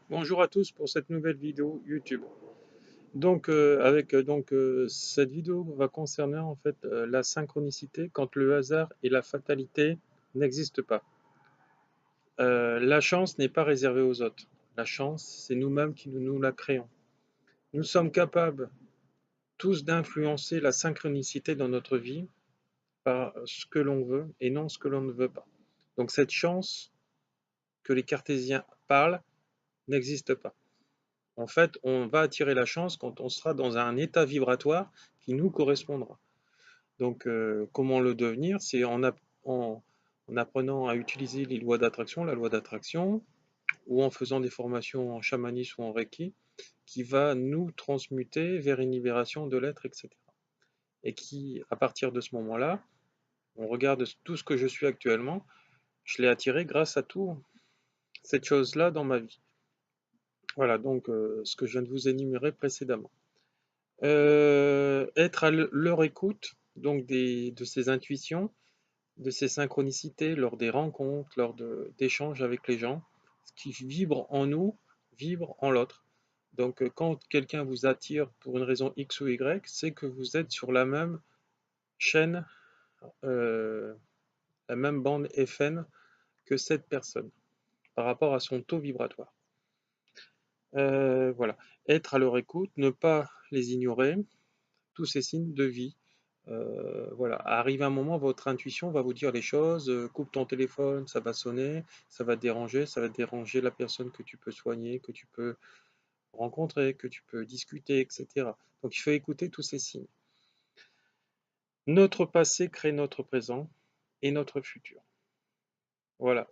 Bonjour à tous pour cette nouvelle vidéo YouTube. Cette vidéo va concerner en fait la synchronicité quand le hasard et la fatalité n'existent pas. La chance n'est pas réservée aux autres. La chance, c'est nous-mêmes qui nous la créons. Nous sommes capables tous d'influencer la synchronicité dans notre vie par ce que l'on veut et non ce que l'on ne veut pas. Donc cette chance que les cartésiens parlent n'existe pas. En fait, on va attirer la chance quand on sera dans un état vibratoire qui nous correspondra. Comment le devenir? C'est en apprenant à utiliser les lois d'attraction, la loi d'attraction, ou en faisant des formations en chamanisme ou en Reiki, qui va nous transmuter vers une libération de l'être, etc. Et qui, à partir de ce moment-là, on regarde tout ce que je suis actuellement, je l'ai attiré grâce à tout cette chose-là dans ma vie. Voilà, ce que je viens de vous énumérer précédemment. Être à leur écoute, de ces intuitions, de ces synchronicités lors des rencontres, d'échanges avec les gens. Ce qui vibre en nous, vibre en l'autre. Quand quelqu'un vous attire pour une raison X ou Y, c'est que vous êtes sur la même chaîne, euh, la même bande FN que cette personne, par rapport à son taux vibratoire. Voilà. Être à leur écoute, ne pas les ignorer, tous ces signes de vie. Voilà, arrive un moment, votre intuition va vous dire les choses, coupe ton téléphone, ça va sonner, ça va déranger la personne que tu peux soigner, que tu peux rencontrer, que tu peux discuter, etc. Donc il faut écouter tous ces signes. Notre passé crée notre présent et notre futur. Voilà,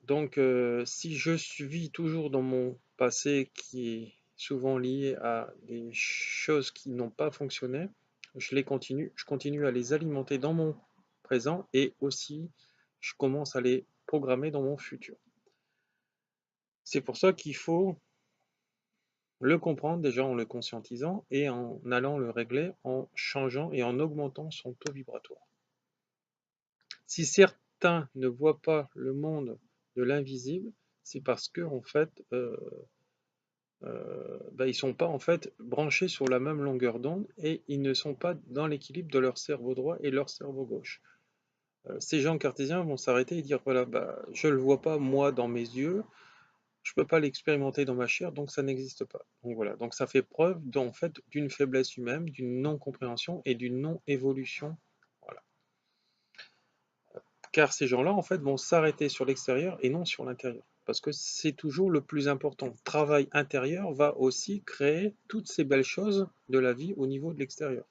si je vis toujours dans mon passé qui est souvent lié à des choses qui n'ont pas fonctionné, je continue à les alimenter dans mon présent et aussi je commence à les programmer dans mon futur. C'est pour ça qu'il faut le comprendre déjà en le conscientisant et en allant le régler en changeant et en augmentant son taux vibratoire. Si certains ne voient pas le monde de l'invisible, c'est parce que en fait, ils sont pas en fait branchés sur la même longueur d'onde et ils ne sont pas dans l'équilibre de leur cerveau droit et leur cerveau gauche. Ces gens cartésiens vont s'arrêter et dire voilà, je le vois pas moi dans mes yeux, je peux pas l'expérimenter dans ma chair, donc ça n'existe pas. Donc voilà, donc ça fait preuve en fait d'une faiblesse humaine, d'une non-compréhension et d'une non-évolution. Voilà. Car ces gens-là en fait vont s'arrêter sur l'extérieur et non sur l'intérieur. Parce que c'est toujours le plus important. Le travail intérieur va aussi créer toutes ces belles choses de la vie au niveau de l'extérieur.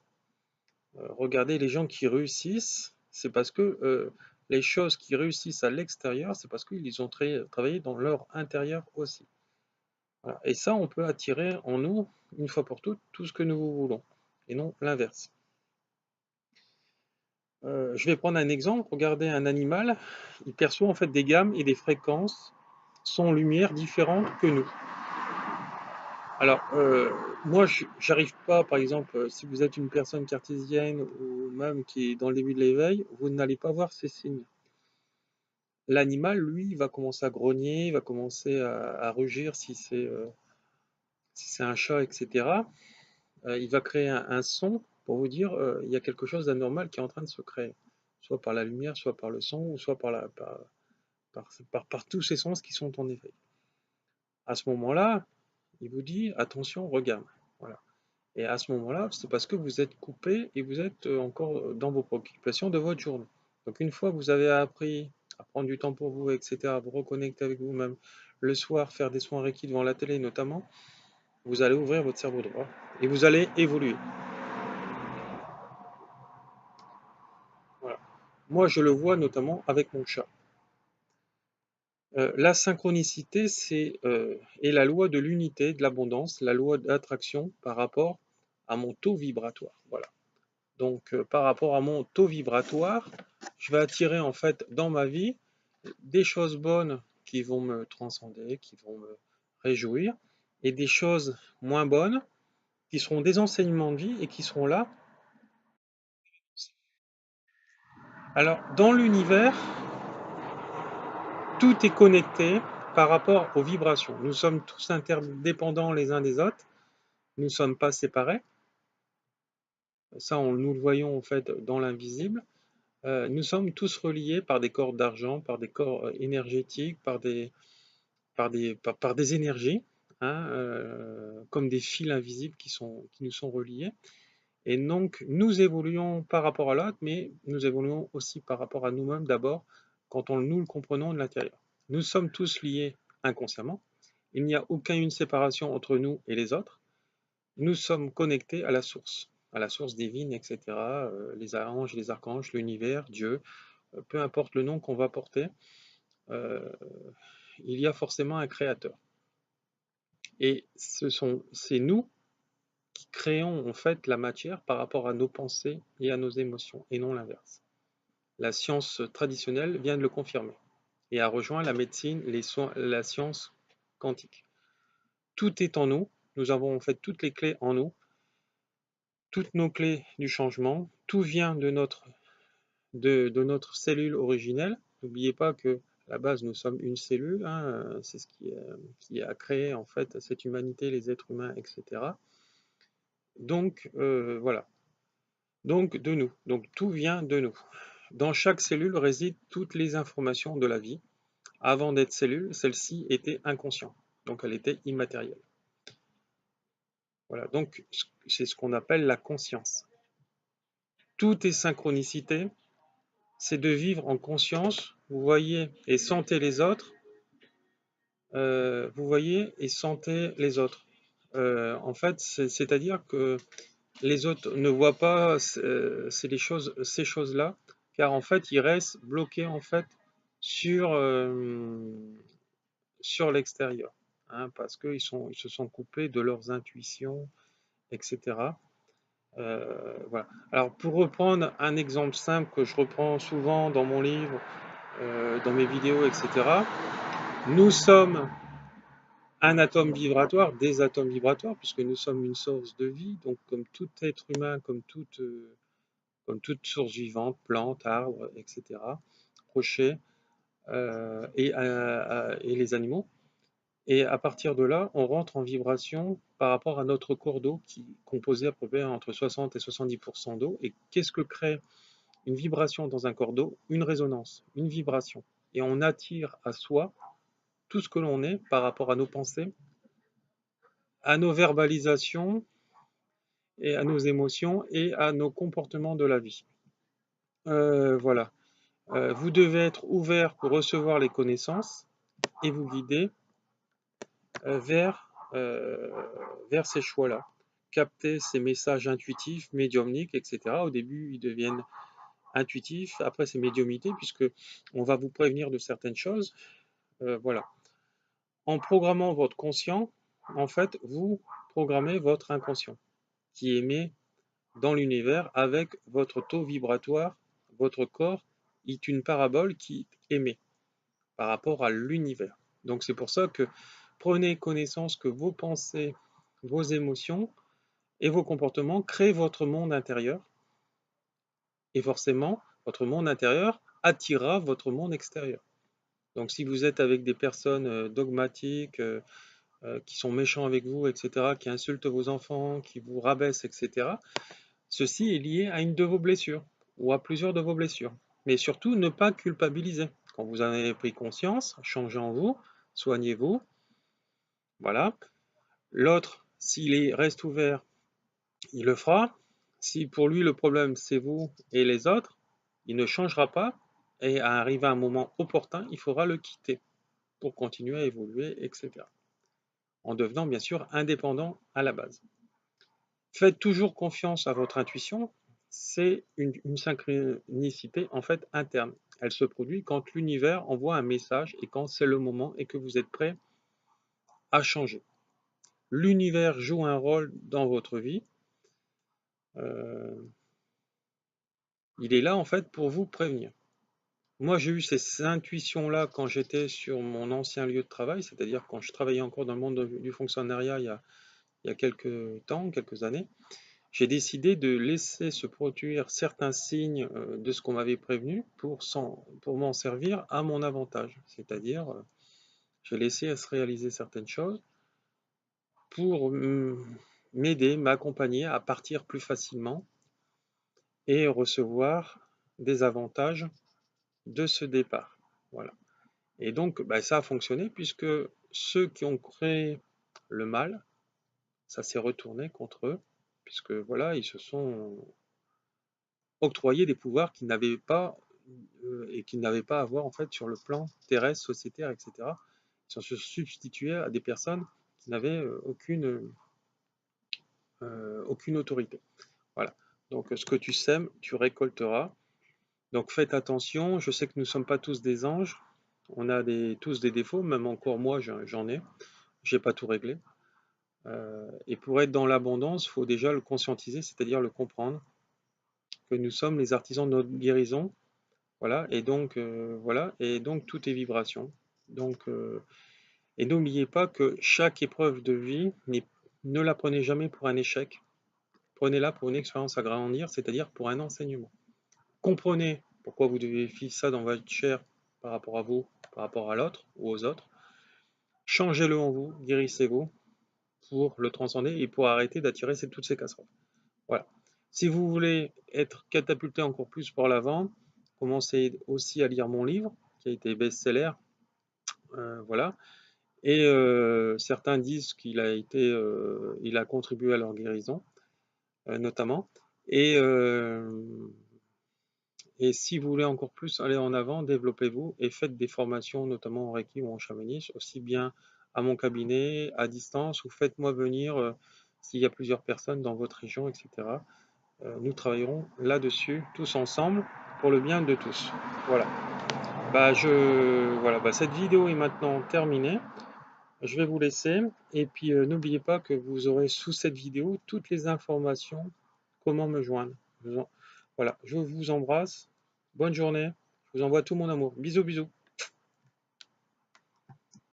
Regardez les gens qui réussissent, c'est parce que les choses qui réussissent à l'extérieur, c'est parce qu'ils ont travaillé dans leur intérieur aussi. Voilà. Et ça, on peut attirer en nous, une fois pour toutes, tout ce que nous voulons, et non l'inverse. Je vais prendre un exemple. Regardez un animal, il perçoit en fait des gammes et des fréquences son lumière différentes que nous. Alors, moi, j'arrive pas, par exemple, si vous êtes une personne cartésienne ou même qui est dans le début de l'éveil, vous n'allez pas voir ces signes. L'animal, lui, va commencer à grogner, va commencer à rugir si c'est un chat, etc. Il va créer un son pour vous dire il y a quelque chose d'anormal qui est en train de se créer, soit par la lumière, soit par le son, ou soit par tous ces sens qui sont en éveil. À ce moment-là, il vous dit attention, regarde. Voilà. Et à ce moment-là, c'est parce que vous êtes coupé et vous êtes encore dans vos préoccupations de votre journée. Donc une fois que vous avez appris à prendre du temps pour vous, etc., à vous reconnecter avec vous-même, le soir, faire des soins Reiki devant la télé notamment, vous allez ouvrir votre cerveau droit et vous allez évoluer. Voilà. Moi, je le vois notamment avec mon chat. La synchronicité, est la loi de l'unité, de l'abondance, la loi d'attraction par rapport à mon taux vibratoire. Voilà. Par rapport à mon taux vibratoire, je vais attirer en fait dans ma vie des choses bonnes qui vont me transcender, qui vont me réjouir, et des choses moins bonnes qui seront des enseignements de vie et qui seront là. Alors, dans l'univers, tout est connecté, par rapport aux vibrations. Nous sommes tous interdépendants les uns des autres, nous ne sommes pas séparés. Ça, nous le voyons en fait dans l'invisible. Nous sommes tous reliés par des cordes d'argent, par des corps énergétiques, par des énergies, hein, comme des fils invisibles qui nous sont reliés. Et donc, nous évoluons par rapport à l'autre, mais nous évoluons aussi par rapport à nous-mêmes d'abord, quand nous le comprenons de l'intérieur. Nous sommes tous liés inconsciemment. Il n'y a aucune séparation entre nous et les autres. Nous sommes connectés à la source divine, etc. Les anges, les archanges, l'univers, Dieu, peu importe le nom qu'on va porter, il y a forcément un créateur. Et c'est nous qui créons en fait la matière par rapport à nos pensées et à nos émotions, et non l'inverse. La science traditionnelle vient de le confirmer et a rejoint la médecine, la science quantique. Tout est en nous, nous avons en fait toutes les clés en nous, toutes nos clés du changement, tout vient de notre cellule originelle. N'oubliez pas que à la base nous sommes une cellule, hein, c'est ce qui a créé en fait cette humanité, les êtres humains, etc. Donc voilà, donc de nous, donc tout vient de nous. Dans chaque cellule résident toutes les informations de la vie. Avant d'être cellule, celle-ci était inconsciente, donc elle était immatérielle. Voilà, donc c'est ce qu'on appelle la conscience. Tout est synchronicité, c'est de vivre en conscience, vous voyez et sentez les autres, vous voyez et sentez les autres. En fait, c'est-à-dire que les autres ne voient pas ces choses-là, car en fait, ils restent bloqués en fait sur l'extérieur, hein, parce qu'ils se sont coupés de leurs intuitions, etc. Voilà. Alors, pour reprendre un exemple simple que je reprends souvent dans mon livre, dans mes vidéos, etc., nous sommes un atome vibratoire, des atomes vibratoires, puisque nous sommes une source de vie, donc comme tout être humain, comme toute source vivante, plante, arbre, etc., rocher, et les animaux. Et à partir de là, on rentre en vibration par rapport à notre corps d'eau qui est composé à peu près entre 60 et 70% d'eau. Et qu'est-ce que crée une vibration dans un corps d'eau? Une résonance, une vibration. Et on attire à soi tout ce que l'on est par rapport à nos pensées, à nos verbalisations et à nos émotions et à nos comportements de la vie. Voilà. Vous devez être ouvert pour recevoir les connaissances et vous guider vers ces choix-là. Capter ces messages intuitifs, médiumniques, etc. Au début, ils deviennent intuitifs, après c'est médiumnité, puisque on va vous prévenir de certaines choses. Voilà. En programmant votre conscient, en fait, vous programmez votre inconscient, qui émet dans l'univers avec votre taux vibratoire. Votre corps est une parabole qui émet par rapport à l'univers. Donc c'est pour ça que prenez connaissance que vos pensées, vos émotions et vos comportements créent votre monde intérieur. Et forcément, votre monde intérieur attirera votre monde extérieur. Donc si vous êtes avec des personnes dogmatiques, qui sont méchants avec vous, etc., qui insultent vos enfants, qui vous rabaissent, etc., ceci est lié à une de vos blessures ou à plusieurs de vos blessures. Mais surtout, ne pas culpabiliser. Quand vous en avez pris conscience, changez en vous, soignez-vous. Voilà. L'autre, s'il reste ouvert, il le fera. Si pour lui le problème c'est vous et les autres, il ne changera pas et à arriver à un moment opportun, il faudra le quitter pour continuer à évoluer, etc. En devenant bien sûr indépendant à la base. Faites toujours confiance à votre intuition, c'est une synchronicité en fait interne. Elle se produit quand l'univers envoie un message et quand c'est le moment et que vous êtes prêt à changer. L'univers joue un rôle dans votre vie. Il est là en fait pour vous prévenir. Moi j'ai eu ces intuitions-là quand j'étais sur mon ancien lieu de travail, c'est-à-dire quand je travaillais encore dans le monde du fonctionnariat il y a quelques temps, quelques années. J'ai décidé de laisser se produire certains signes de ce qu'on m'avait prévenu pour m'en servir à mon avantage. C'est-à-dire, J'ai laissé se réaliser certaines choses pour m'aider, m'accompagner à partir plus facilement et recevoir des avantages de ce départ. Voilà. Et donc, bah, ça a fonctionné puisque ceux qui ont créé le mal, ça s'est retourné contre eux, puisque voilà, ils se sont octroyés des pouvoirs qu'ils n'avaient pas et qu'ils n'avaient pas à avoir en fait sur le plan terrestre, sociétaire, etc. Ils sont se substitués à des personnes qui n'avaient aucune autorité. Voilà. Donc, ce que tu sèmes, tu récolteras. Donc, faites attention. Je sais que nous ne sommes pas tous des anges. On a tous des défauts, même encore moi, j'en ai. J'ai pas tout réglé. Et pour être dans l'abondance, il faut déjà le conscientiser, c'est-à-dire le comprendre, que nous sommes les artisans de notre guérison. Voilà. Et donc tout est vibration. Donc, et n'oubliez pas que chaque épreuve de vie, ne la prenez jamais pour un échec. Prenez-la pour une expérience à grandir, c'est-à-dire pour un enseignement. Comprenez pourquoi vous devez vivre ça dans votre chair par rapport à vous, par rapport à l'autre ou aux autres. Changez-le en vous, guérissez-vous pour le transcender et pour arrêter d'attirer toutes ces casseroles. Voilà. Si vous voulez être catapulté encore plus pour l'avant, commencez aussi à lire mon livre qui a été best-seller. Voilà. Et certains disent qu'il a il a contribué à leur guérison, notamment. Et, et si vous voulez encore plus aller en avant, développez-vous et faites des formations, notamment en Reiki ou en chamanisme, aussi bien à mon cabinet, à distance, ou faites-moi venir s'il y a plusieurs personnes dans votre région, etc. Nous travaillerons là-dessus, tous ensemble, pour le bien de tous. Voilà. Voilà. Cette vidéo est maintenant terminée. Je vais vous laisser. Et puis, n'oubliez pas que vous aurez sous cette vidéo toutes les informations, comment me joindre. Voilà. Je vous embrasse. Bonne journée. Je vous envoie tout mon amour. Bisous, bisous.